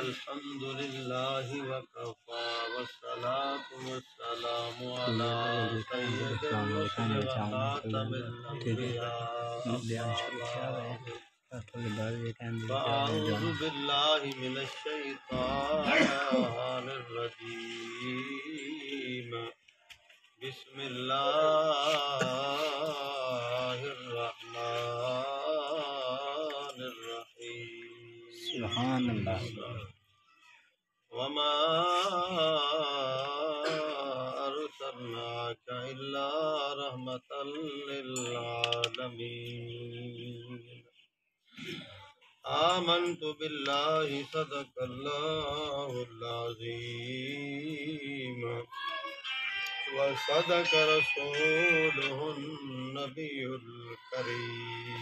الحمد لله وكفى والصلاة والسلام على سيد الرسل وخاتم الأنبياء. فأعوذ بالله من الشيطان الرجيم. بسم الله الرحمن الرحيم. سبحان اللہ. وما أرسلناك إلا رحمة للعالمين. آمنت بالله صدق الله العظيم وصدق رسوله النبي الكريم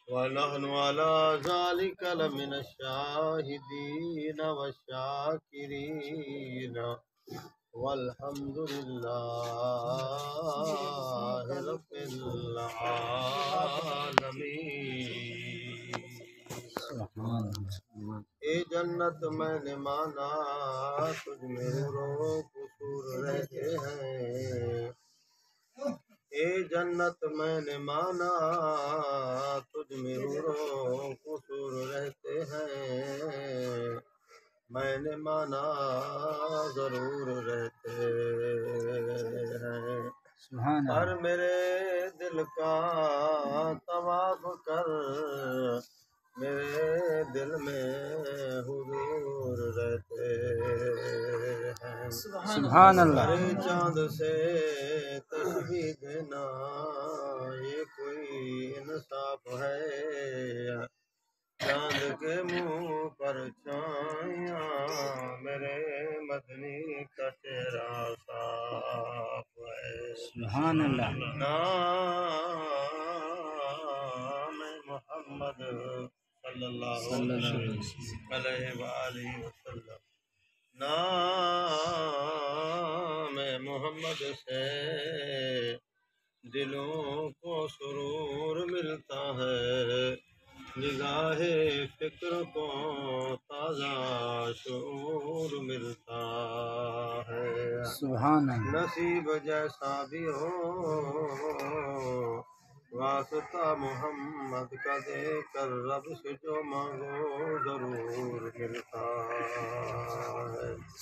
ونحن على ذلك لمن الشاهدين والشاكرين والحمد لله رب العالمين. اے جنت میں نے مانا تجھ میں رو قصور رہتے ہیں. اے جنت میں نے مانا تجھ میں رو قصور رہتے ہیں. میں نے مانا ضرور رہتے ہیں. پر میرے دل کا طواف کر میرے دل میں حضور رہتے ہیں. سبحان اللہ. ارے چاند سے تشبیہ دینا یہ کوئی انصاف ہے؟ چاند کے منہ پر چھائیاں میرے مدنی کا چہرہ صاف ہے. سبحان اللہ. نام محمد صلی اللہ علیہ وآلہ وسلم. نام محمد سے دلوں کو سرور ملتا ہے. نگاہ فکر کو تازہ شعور ملتا ہے. سبحان اللہ. نصیب جیسا بھی ہو واسطہ محمد کا دے کر رب سے جو مانگو ضرور ملتا ہے.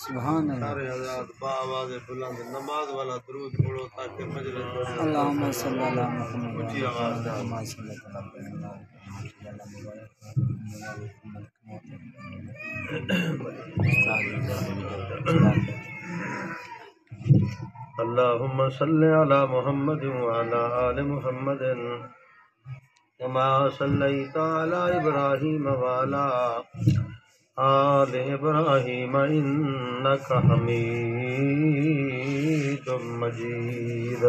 سبحان اللہ. سارے حضرات بآواز بلند نماز والا درود پڑھو تاکہ مجلس اللہم صلی اللہ علیہ وسلم. اونچی آواز سے اللہم صلی علی محمد وعلی آل محمد کما صلیت علی ابراہیم وعلی آل ابراہیم انک حمید مجید.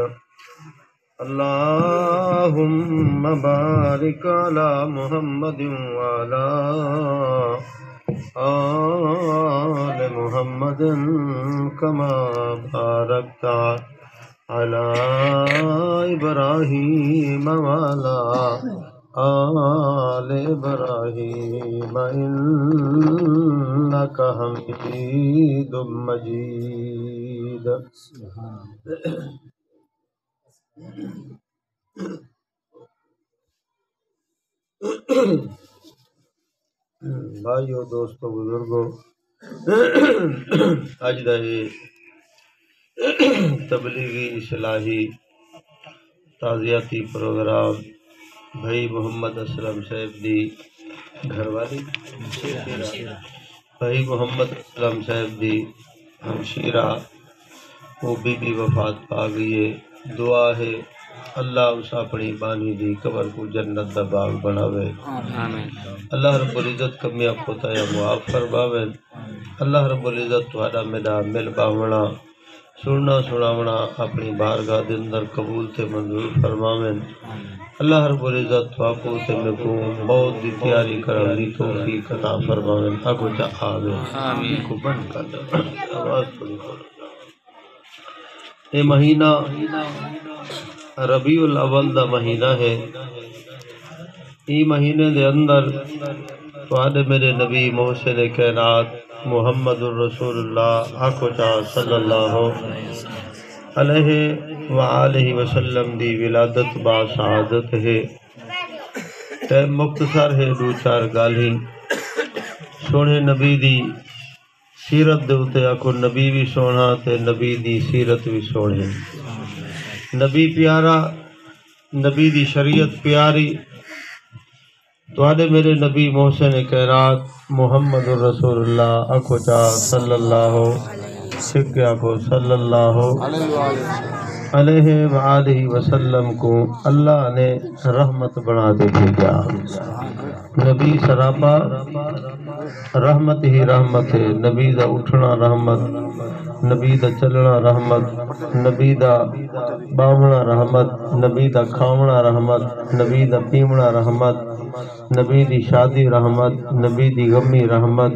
اللہم بارک علی محمد وعلی آل محمد کما بارکت علی ابراہیم وعلی آل ابراہیم انک حمید مجید. بھائیو دوستو بزرگو، اج دا یہ تبلیغی اصلاحی تعزیتی پروگرام بھائی محمد اسلم صاحب دی گھر والی بھائی محمد اسلم صاحب دی ہمشیرہ وہ بی بی وفات پا گئی ہے. دعا ہے اللہ اس اپنی بانی دی قبر کو جنت دا باغ بناوے. اللہ رب العزت کمیاں کوتایا معاف فرماوے. اللہ رب العزت تہاڈا میرا مل باونا سننا سناونا اپنی بارگاہ دے اندر قبول تے منظور فرماوے. اللہ رب العزت تواکو تے مکو موت دی تیاری کرن دی توفیق عطا فرماوے. اگو چا آمین. کو بند کر دو آواز تھوڑی بولو. یہ مہینہ ربیع الاول دا مہینہ ہے. ای مہینے دے اندر تواڈے میرے نبی محسن کائنات محمد الرسول اللہ آکھو چاہ صلی اللہ علیہ وآلہ وسلم دی ولادت با سعادت ہے تے مختصر ہے دو چار گالی سونے نبی دی سیرت دے اتے آکھو نبی بھی سونا تے نبی دی سیرت بھی سونے نبی پیارا نبی دی شریعت پیاری تواڈے میرے نبی محسن کائنات محمد الرسول اللہ آکھو چاہ صلی اللہ سکھ آکھو صلی اللہ علیہ وآلہ وسلم کو اللہ نے رحمت بنا دے بھیجا نبی سراپا رحمت ہی رحمت ہے نبی دا اٹھنا رحمت نبی دا چلنا رحمت نبی دا باونا رحمت نبی دا کھاونا رحمت نبی دا پیونا رحمت نبی دی شادی رحمت نبی دی غمی رحمت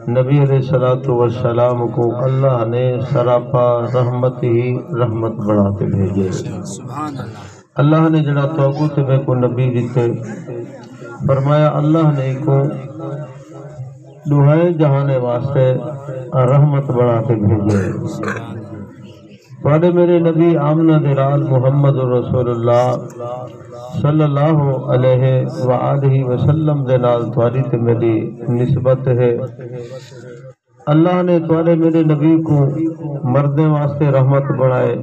نبی علیہ الصلوۃ والسلام کو اللہ نے سراپا رحمت ہی رحمت بناتے بھیجے اللہ نے جڑا توقع تے میں کو نبی دیتے فرمایا اللہ نے کو دوہائے جہانے واسطے رحمت بناتے بھیجے تواڈے میرے نبی آمنہ دلال محمد رسول اللہ صلی اللہ علیہ وآلہ وسلم دے نال تواڈی تے میری نسبت ہے اللہ نے تواڈے میرے نبی کو مردیں واسطے رحمت بنائے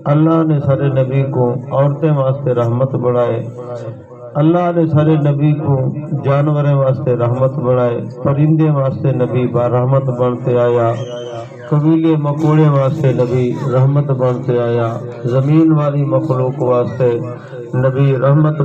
اللہ نے سارے نبی کو عورتیں واسطے رحمت بنائے اللہ نے سارے نبی کو جانوریں واسطے رحمت بنائے پرندے واسطے نبی با رحمت بنتے آیا قبیلے مکوڑے واسطے نبی رحمت بنتے آیا زمین والی مخلوق واسطے نبی رحمت